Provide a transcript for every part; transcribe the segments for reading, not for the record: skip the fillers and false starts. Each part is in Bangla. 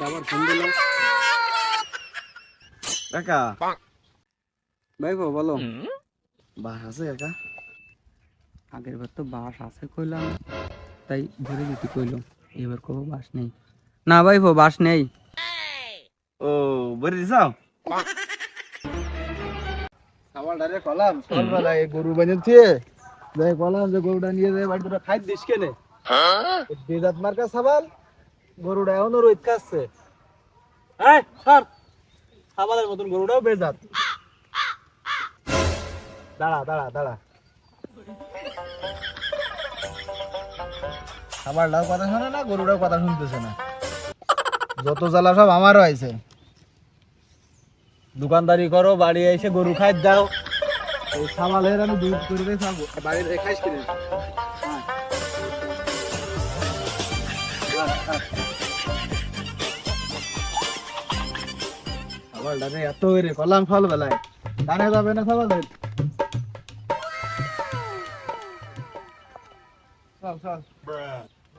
আবার ফোন দিল। কাকা ভাই বলো। বাস আছে কাকা? আগের বার তো বাস আছে কইলাম, তাই ভরে দিতে কইলো। এবার কব বাস নেই। না ভাই বাস নেই। ও বলে দিছাও আমার ডারে কলাম সকালবেলা এই গরু বানিয়েছে, যাই কলাম যে গরুটা নিয়ে যায় বাড়ি দুটো খাই দিস কেনে বেজাত মার্কা সাবাল গরুটা এখনো রোদ খাচ্ছে। এই সর, সাবালের মতন গরুটাও বেজাত। দাঁড়া দাঁড়া দাঁড়া, সাবালটাও কথা শোনে না, গরুটাও কথা শুনতেছে না। যত জ্বালা সব আমারও আইছে। দোকানদারি করো, বাড়ি এসে গরু খাই দাও। এই সাবালের আমি দুধ করে খাবো, বাড়ির খাইস কিনে। সাবালটা রে এত রে কলাম ফল বেলায় কানে যাবে না সাবালের। চল চল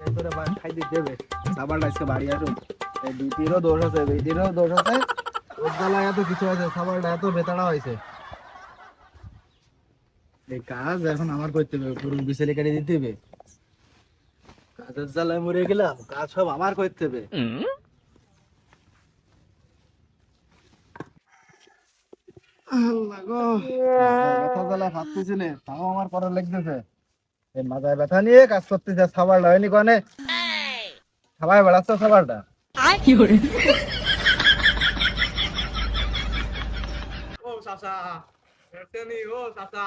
এরপরে বাড়ি খাই দিতে দেবে। সাবালটা আজকে বাড়ি আসুন, এই দুইটিরও দোষ আছে, দুইটিরও দোষ আছে। ওর জ্বালায় এত কিছু আছে, সাবালটা এত বেতাড়া হয়েছে। এই কাজ এখন আমার করতে হবে, পুরো বিচেলে কেটে দিতে হবে। কাজের জ্বালায় মরে গেলাম, কাজ সব আমার করতে হবে। আল্লাহ গো, মাথায় ব্যথা জ্বালায় ভাবতেছিলে, তাও আমার করার লাগতেছে। এই মাথায় ব্যথা নিয়ে কাজ করতেছে। সাবালটা হয়নি কনে সবাই বেড়াচ্ছ সাবালটা। ও চাচা, ও চাচা,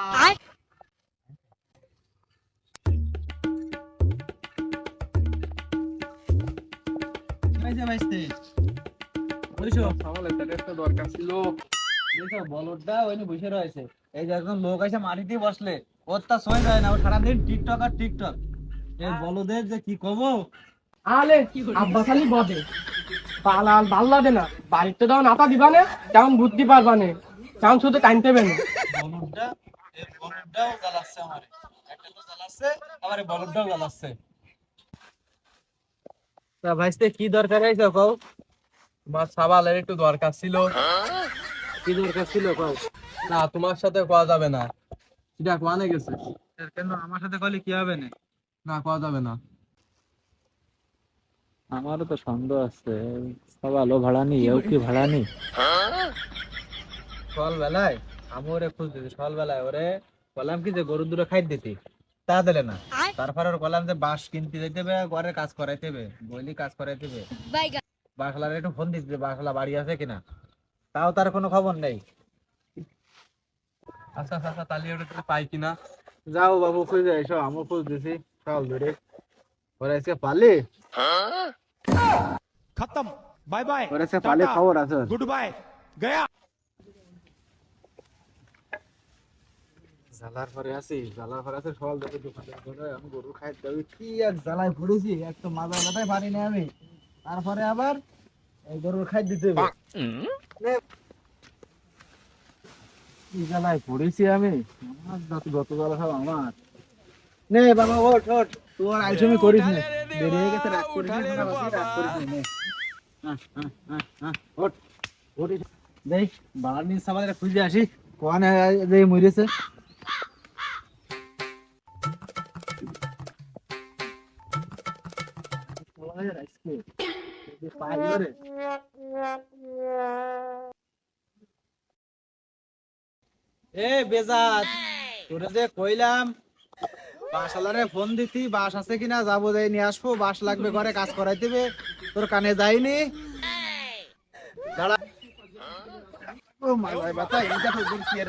দরকার ছিল। বলদটা ওই বসে রয়েছে, এই যে একজন লোক এসে মাটিতে বসলে ওর তা সময় যায় না, ও সারাদিন টিকটক আর টিকটক। এই বলদের যে কি কব। আলে আব্বা খালি বদে পালাল বাল্লা দে না বাড়িতে দাও নাতা দিবা না তেমন বুদ্ধি পারবা না তেমন শুধু কানতে হবে না বলদটা এই বলদটাও জ্বালাচ্ছে আমারে, একটা তো জ্বালাচ্ছে আবার এই বলদটাও জ্বালাচ্ছে। তা ভাইস্তে কি দরকার হইছে কও? তোমার সাবালের একটু দরকার ছিল। কি দরকার ছিল কও? না তোমার সাথে কোয়া যাবে না, এটা কোয়ানে গেছে। কেন আমার সাথে কইলে কি হবে না? না কোয়া যাবে না। আমারও তো সন্দেহ আছে, সবালও ভাড়া নি, এও কি ভাড়া নি। সকাল বেলায় আমি ওরে খুঁজ দিতে, সকাল বেলায় ওরে বললাম কি যে গরু দুটো খাই দিতি, তা দিলে না। তারপরে ওর বললাম যে বাঁশ কিনতে যেতে হবে, ঘরে কাজ করাইতে হবে, বইলি কাজ করাইতে হবে। বাসলার একটু ফোন দিতে, বাসলা বাড়ি আছে কিনা, তাও তার কোনো খবর নেই। আচ্ছা আচ্ছা তাহলে ওটা পাই কিনা। যাও বাবু খুঁজে এসো, আমিও খুঁজ দিছি সকাল ধরে। ওরা আজকে পালি, खत्म बाय बाय ওরা আজকে পালি খবর আছে। गुड बाय गया জ্বালার পরে আছি, জ্বালার পরে আছে সকাল থেকে দোকানে ঘরে আমি গরু খাই দেবো। কি এক জ্বালায় পড়েছি, এক তো মাজা ব্যথায় পারি না আমি, তারপরে আবার এই গরুর খাই দিতে হবে। নে, কি জ্বালায় পড়েছি আমি, আমার যত জ্বালা সব আমার। নে বাবা ওঠ ওঠ, তোর আইসমি করিস না, দেরি হয়ে গেছে, রাগ করিস না, রাগ করিস না। নে ওঠ ওঠ, দেখ বাড়ার নিচ আমাদের খুঁজে আসি কোয়ানে যে মরেছে। এ বেজাত, তোরে যে কইলাম বাসালারে ফোন দিতি, বাস আছে কিনা, যাবো যাই নিয়ে আসবো, বাস লাগবে ঘরে কাজ করাই দিবে, তোর কানে যায়নি। দাঁড়া, ও মাথায় ব্যথা, এইটা তো দেখছি আর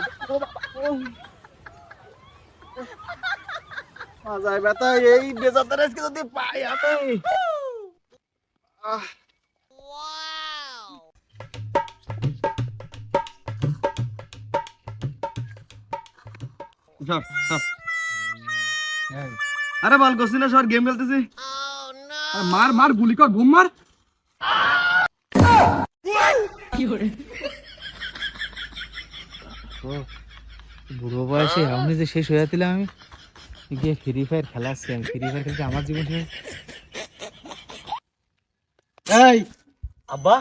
মাথায় ব্যথা, এই বেজাতের আজকে যদি পাই আমি। আহ সর, সর। আরে বল করছি না, সর গেম খেলতেছি। আরে মার মার গুলি কর ঘুম মার বুড়ো বয়সে আমি যে শেষ হয়ে দিলাম, আমি গিয়ে ফ্রি ফায়ার খেলাচ্ছি। আমি ফ্রি ফায়ার খেলতে আমার জীবন শেষ। এই আব্বা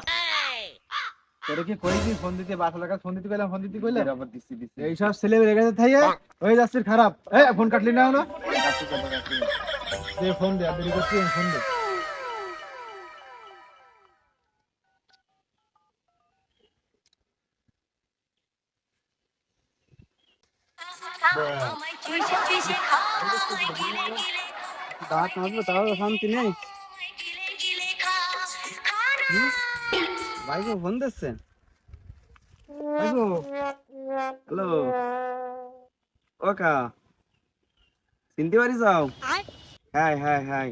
তোরে কি কইছি ফোন দিতে বাসার কাছে ফোন দিতে কইলাম ফোন দিতে কইলাম আবার দিছি এই সব ছেলে বেরে গেছে থাইয়া হয়ে যাচ্ছে খারাপ ফোন কাটলি না না দে ফোন দে দেরি করছিস ফোন দে দাঁত মারবো তাও শান্তি নেই। ভাইগো ফোন দিচ্ছে। ভাইগো হ্যালো ও কা চিনতে পারি যাও? হ্যাঁ হ্যাঁ হ্যাঁ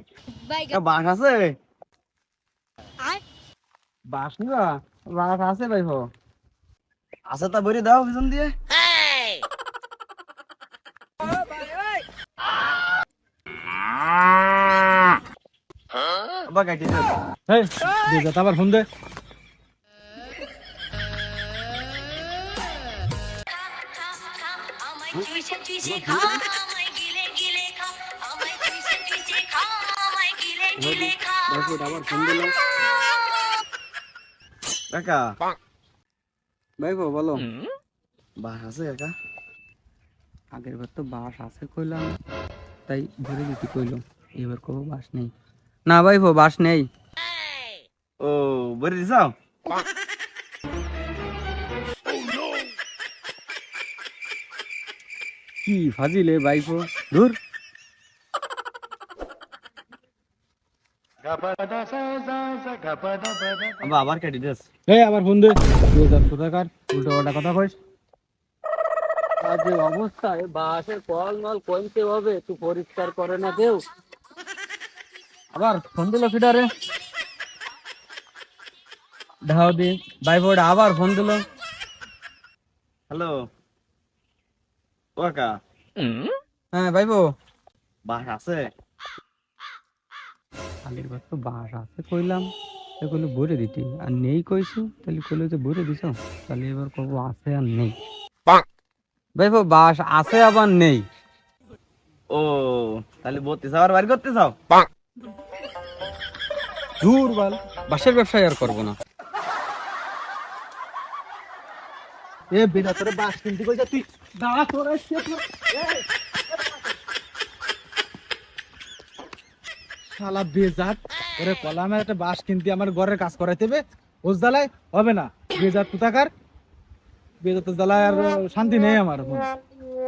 বাস আছে? বাস নিবা? বাস আছে ভাইগো। আছে তা বইরে দাও পিছন দিয়ে। আবার কাটি দে। এই দে যা আবার ফোন দে আবার ফোন দিলাম। কাকা ভাইগো বলো। বাস আছে কাকা? আগের বার তো বাস আছে কইলাম, তাই ভরে দিতে কইলো। এবার কব বাস নেই। না ভাইগো বাস নেই। ও ভরে দিছাও? কি ফাজিলে ভাইগো ধুর। আবার কেটে দিস। আবার ফোন দে তুই যা কোথাকার উল্টো পাল্টা কথা কইস যে অবস্থা বাসের কল নল কমতে হবে, তুই পরিষ্কার করে না কেউ। আবার ফোন দিল ফিডারে ধাও দি ভাইবোর্ড আবার ফোন দিল। হ্যালো ও কাকা হ্যাঁ ভাইবো বাস আছে? আগের বার তো বাস আছে কইলাম, তাই কইলো ভরে দিতে। আর নেই কইছি, তাহলে কইলো যে ভরে দিছ। তাহলে এবার কব আছে আর নেই। ভাইবো বাস আছে আবার নেই। ও তাহলে বলতে চাও আর বাড়ি করতে চাও? দূর বাল, বাসের ব্যবসায় আর করবো না। এ বেটা তোরে বাস কিনতে কইছা তুই দাঁড়া তোরে শালা বেজাত ওরে কলামের একটা বাস কিনতে আমার ঘরের কাজ করাইতে হবে ওর জ্বালায় হবে না বেজাত কোথাকার বেজাতের জ্বালায় আর শান্তি নেই আমার মনে।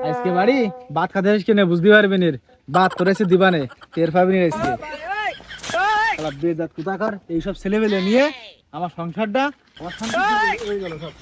আজকে বাড়ি ভাত খাতে আসিস কিনে বুঝতে পারবেন এর ভাত তোর এসে দিবানে টের পাবি আজকে শালা বেজাত কোথাকার এইসব ছেলেবেলে নিয়ে আমার সংসারটা আমার শান্তি হয়ে গেল সব